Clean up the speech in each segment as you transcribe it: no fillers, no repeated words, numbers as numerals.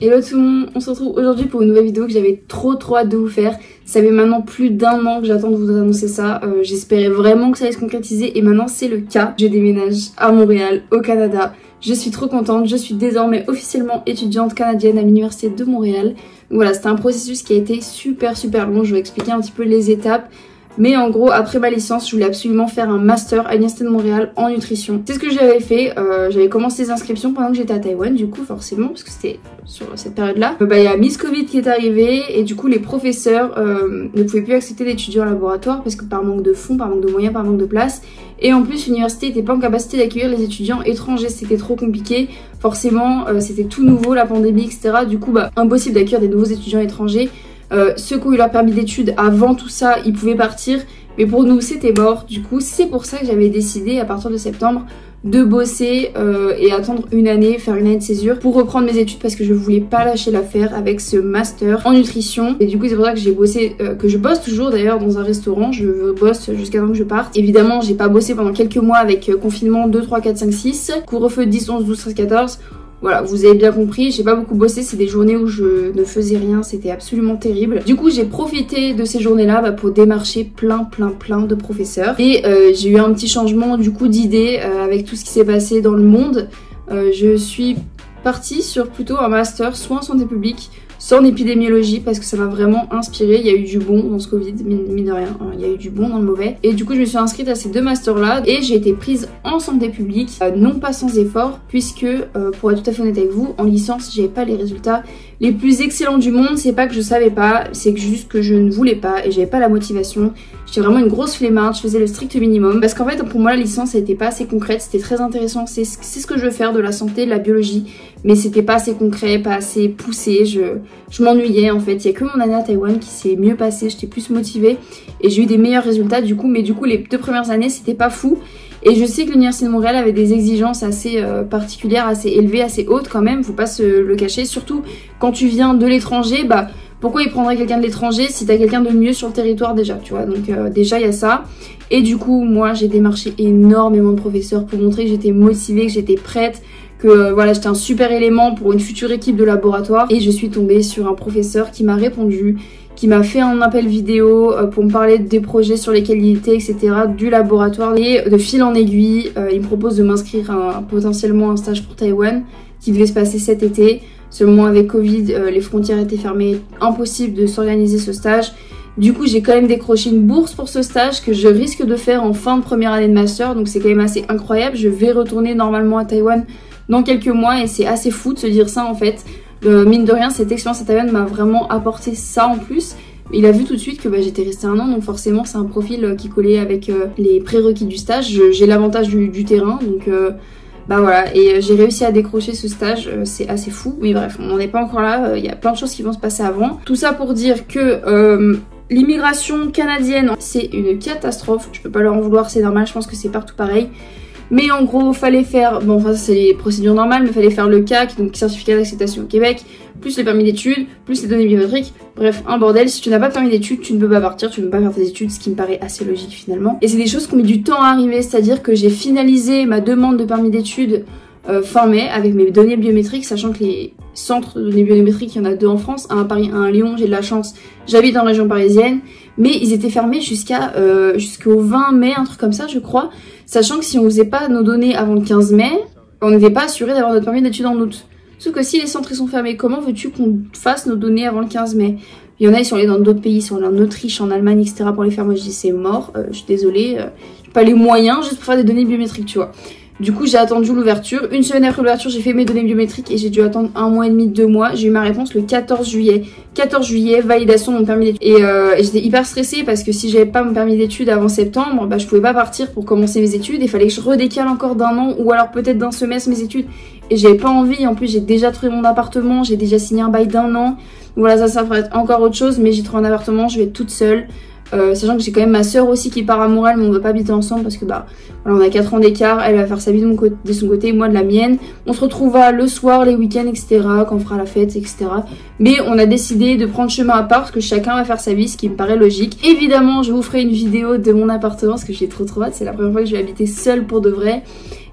Hello tout le monde, on se retrouve aujourd'hui pour une nouvelle vidéo que j'avais trop hâte de vous faire. Ça fait maintenant plus d'1 an que j'attends de vous annoncer ça. J'espérais vraiment que ça allait se concrétiser et maintenant c'est le cas. Je déménage à Montréal, au Canada. Je suis trop contente, je suis désormais officiellement étudiante canadienne à l'université de Montréal. Donc voilà, c'était un processus qui a été super long. Je vais expliquer un petit peu les étapes. Mais en gros, après ma licence, je voulais absolument faire un master à l'Université de Montréal en nutrition. C'est ce que j'avais fait. J'avais commencé les inscriptions pendant que j'étais à Taïwan, du coup, forcément, parce que c'était sur cette période-là. Il y a Miss Covid qui est arrivée et du coup, les professeurs ne pouvaient plus accepter d'étudiants en laboratoire parce que par manque de fonds, par manque de moyens, par manque de place. Et en plus, l'université n'était pas en capacité d'accueillir les étudiants étrangers. C'était trop compliqué. Forcément, c'était tout nouveau, la pandémie, etc. Du coup, impossible d'accueillir des nouveaux étudiants étrangers. Ceux qui ont eu leur permis d'études avant tout ça, ils pouvaient partir. Mais pour nous, c'était mort. Du coup, c'est pour ça que j'avais décidé, à partir de septembre, de bosser et attendre une année, faire une année de césure pour reprendre mes études parce que je voulais pas lâcher l'affaire avec ce master en nutrition. Et du coup, c'est pour ça que j'ai bossé, que je bosse toujours d'ailleurs dans un restaurant. Je bosse jusqu'à temps que je parte. Évidemment, j'ai pas bossé pendant quelques mois avec confinement 2, 3, 4, 5, 6, couvre-feu 10, 11, 12, 13, 14. Voilà, vous avez bien compris, j'ai pas beaucoup bossé, c'est des journées où je ne faisais rien, c'était absolument terrible. Du coup, j'ai profité de ces journées-là pour démarcher plein de professeurs. Et j'ai eu un petit changement du coup d'idée avec tout ce qui s'est passé dans le monde. Je suis partie sur plutôt un master soit en santé publique, soit en épidémiologie parce que ça m'a vraiment inspiré. Il y a eu du bon dans ce Covid, mine de rien, il y a eu du bon dans le mauvais. Et du coup je me suis inscrite à ces deux masters là et j'ai été prise en santé publique, non pas sans effort puisque pour être tout à fait honnête avec vous, en licence j'avais pas les résultats les plus excellents du monde. C'est pas que je savais pas, c'est juste que je ne voulais pas et j'avais pas la motivation. J'étais vraiment une grosse flemmarde, je faisais le strict minimum parce qu'en fait pour moi la licence elle était pas assez concrète, c'était très intéressant, c'est ce que je veux faire, de la santé, de la biologie, mais c'était pas assez concret, pas assez poussé. Je m'ennuyais en fait. Il y a que mon année à Taïwan qui s'est mieux passée, j'étais plus motivée et j'ai eu des meilleurs résultats du coup, mais du coup les 2 premières années c'était pas fou. Et je sais que l'Université de Montréal avait des exigences assez particulières, assez élevées, assez hautes quand même, faut pas se le cacher, surtout quand tu viens de l'étranger, pourquoi ils prendraient quelqu'un de l'étranger si t'as quelqu'un de mieux sur le territoire déjà, tu vois. Donc déjà il y a ça. Et du coup moi j'ai démarché énormément de professeurs pour montrer que j'étais motivée, que j'étais prête, que voilà, j'étais un super élément pour une future équipe de laboratoire. Et je suis tombée sur un professeur qui m'a répondu, qui m'a fait un appel vidéo pour me parler des projets sur lesquels il était, etc., du laboratoire. Et de fil en aiguille, il me propose de m'inscrire à potentiellement un stage pour Taïwan qui devait se passer cet été. Seulement avec Covid, les frontières étaient fermées, impossible de s'organiser ce stage. Du coup, j'ai quand même décroché une bourse pour ce stage que je risque de faire en fin de première année de master. Donc c'est quand même assez incroyable. Je vais retourner normalement à Taïwan dans quelques mois et c'est assez fou de se dire ça en fait. Mine de rien, cette expérience à Taïwan m'a vraiment apporté ça en plus. Il a vu tout de suite que j'étais restée 1 an, donc forcément c'est un profil qui collait avec les prérequis du stage. J'ai l'avantage du terrain, donc voilà. Et j'ai réussi à décrocher ce stage, c'est assez fou. Mais bref, on n'en est pas encore là, il y a plein de choses qui vont se passer avant. Tout ça pour dire que l'immigration canadienne, c'est une catastrophe. Je peux pas leur en vouloir, c'est normal, je pense que c'est partout pareil. Mais en gros, fallait faire, c'est les procédures normales, mais fallait faire le CAC, donc certificat d'acceptation au Québec, plus les permis d'études, plus les données biométriques. Bref, un bordel. Si tu n'as pas de permis d'études, tu ne peux pas partir, tu ne peux pas faire tes études, ce qui me paraît assez logique finalement. Et c'est des choses qui ont mis du temps à arriver, c'est-à-dire que j'ai finalisé ma demande de permis d'études fin mai avec mes données biométriques, sachant que les centres de données biométriques, il y en a 2 en France, un à Paris, un à Lyon, j'ai de la chance, j'habite en région parisienne, mais ils étaient fermés jusqu'au 20 mai, un truc comme ça je crois, sachant que si on faisait pas nos données avant le 15 mai, on n'était pas assuré d'avoir notre permis d'études en août. Sauf que si les centres sont fermés, comment veux-tu qu'on fasse nos données avant le 15 mai? Il y en a, ils sont allés dans d'autres pays, ils sont allés en Autriche, en Allemagne, etc. pour les faire. Moi je dis c'est mort, je suis désolée, j'ai pas les moyens juste pour faire des données biométriques, tu vois. Du coup j'ai attendu l'ouverture, 1 semaine après l'ouverture j'ai fait mes données biométriques et j'ai dû attendre 1 mois et demi, 2 mois. J'ai eu ma réponse le 14 juillet. 14 juillet, validation de mon permis d'études. Et j'étais hyper stressée parce que si j'avais pas mon permis d'études avant septembre, je pouvais pas partir pour commencer mes études. Il fallait que je redécale encore d'1 an ou alors peut-être d'1 semestre mes études. Et j'avais pas envie, en plus j'ai déjà trouvé mon appartement, j'ai déjà signé un bail d'1 an. Donc voilà, ça va être encore autre chose, mais j'ai trouvé un appartement, je vais être toute seule. Sachant que j'ai quand même ma soeur aussi qui part à Montréal, mais on va pas habiter ensemble parce que voilà, on a 4 ans d'écart, elle va faire sa vie de son côté, moi de la mienne. On se retrouvera le soir, les week-ends, etc. quand on fera la fête, etc. Mais on a décidé de prendre chemin à part parce que chacun va faire sa vie, ce qui me paraît logique. Évidemment, je vous ferai une vidéo de mon appartement parce que j'ai trop hâte, c'est la première fois que je vais habiter seule pour de vrai.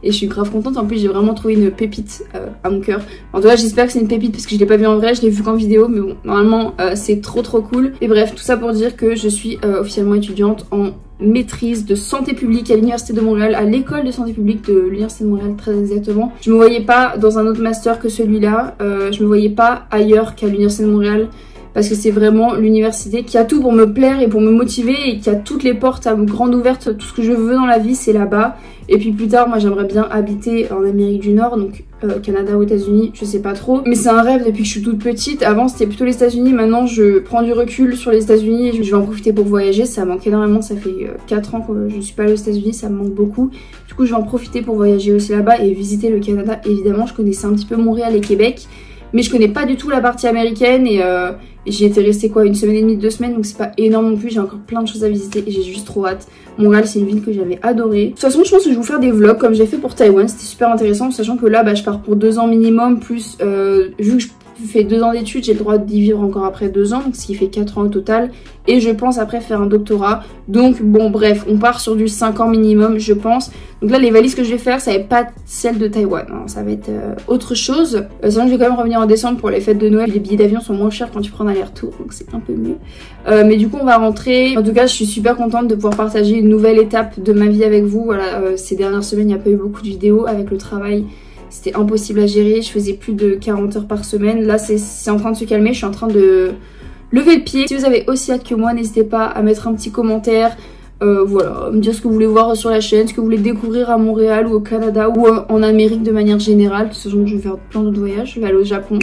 et je suis grave contente. En plus j'ai vraiment trouvé une pépite à mon cœur. En tout cas j'espère que c'est une pépite parce que je l'ai pas vu en vrai, je l'ai vu qu'en vidéo, mais bon normalement c'est trop cool. Et bref, tout ça pour dire que je suis officiellement étudiante en maîtrise de santé publique à l'université de Montréal, à l'école de santé publique de l'université de Montréal très exactement. Je me voyais pas dans un autre master que celui-là, je me voyais pas ailleurs qu'à l'université de Montréal, parce que c'est vraiment l'université qui a tout pour me plaire et pour me motiver et qui a toutes les portes à grande ouvertes. Tout ce que je veux dans la vie c'est là-bas. Et puis plus tard moi j'aimerais bien habiter en Amérique du Nord, donc Canada ou États-Unis, je sais pas trop. Mais c'est un rêve depuis que je suis toute petite. Avant c'était plutôt les États-Unis, maintenant je prends du recul sur les États-Unis et je vais en profiter pour voyager. Ça manque énormément, ça fait 4 ans que je suis pas allée aux États-Unis, ça me manque beaucoup. Du coup je vais en profiter pour voyager aussi là-bas et visiter le Canada. Évidemment je connaissais un petit peu Montréal et Québec, mais je connais pas du tout la partie américaine et j'y étais restée quoi, 1 semaine et demie, 2 semaines, donc c'est pas énorme non plus, j'ai encore plein de choses à visiter et j'ai juste trop hâte. Montréal c'est une ville que j'avais adorée. De toute façon je pense que je vais vous faire des vlogs comme j'ai fait pour Taïwan, c'était super intéressant, sachant que là je pars pour 2 ans minimum, plus vu que je fais 2 ans d'études, j'ai le droit d'y vivre encore après 2 ans, donc ce qui fait 4 ans au total. Et je pense après faire un doctorat. Donc bon bref, on part sur du 5 ans minimum je pense. Donc là les valises que je vais faire, ça va être pas celle de Taïwan, hein. Ça va être autre chose. Sinon je vais quand même revenir en décembre pour les fêtes de Noël. Les billets d'avion sont moins chers quand tu prends un aller-retour, donc c'est un peu mieux. Mais du coup on va rentrer. En tout cas je suis super contente de pouvoir partager une nouvelle étape de ma vie avec vous. Voilà, ces dernières semaines il n'y a pas eu beaucoup de vidéos avec le travail. C'était impossible à gérer, je faisais plus de 40 heures par semaine. Là c'est en train de se calmer, je suis en train de lever le pied. Si vous avez aussi hâte que moi, n'hésitez pas à mettre un petit commentaire. Voilà, me dire ce que vous voulez voir sur la chaîne, ce que vous voulez découvrir à Montréal ou au Canada ou en Amérique de manière générale. De toute façon je vais faire plein d'autres voyages, je vais aller au Japon.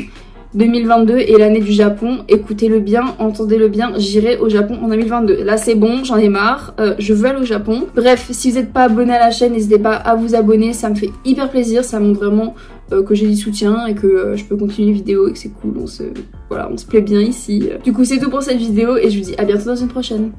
2022 est l'année du Japon, écoutez-le bien, entendez-le bien, j'irai au Japon en 2022. Là c'est bon, j'en ai marre, je veux aller au Japon. Bref, si vous n'êtes pas abonné à la chaîne, n'hésitez pas à vous abonner, ça me fait hyper plaisir, ça montre vraiment que j'ai du soutien et que je peux continuer les vidéos et que c'est cool, on se plaît bien ici. Du coup c'est tout pour cette vidéo et je vous dis à bientôt dans une prochaine.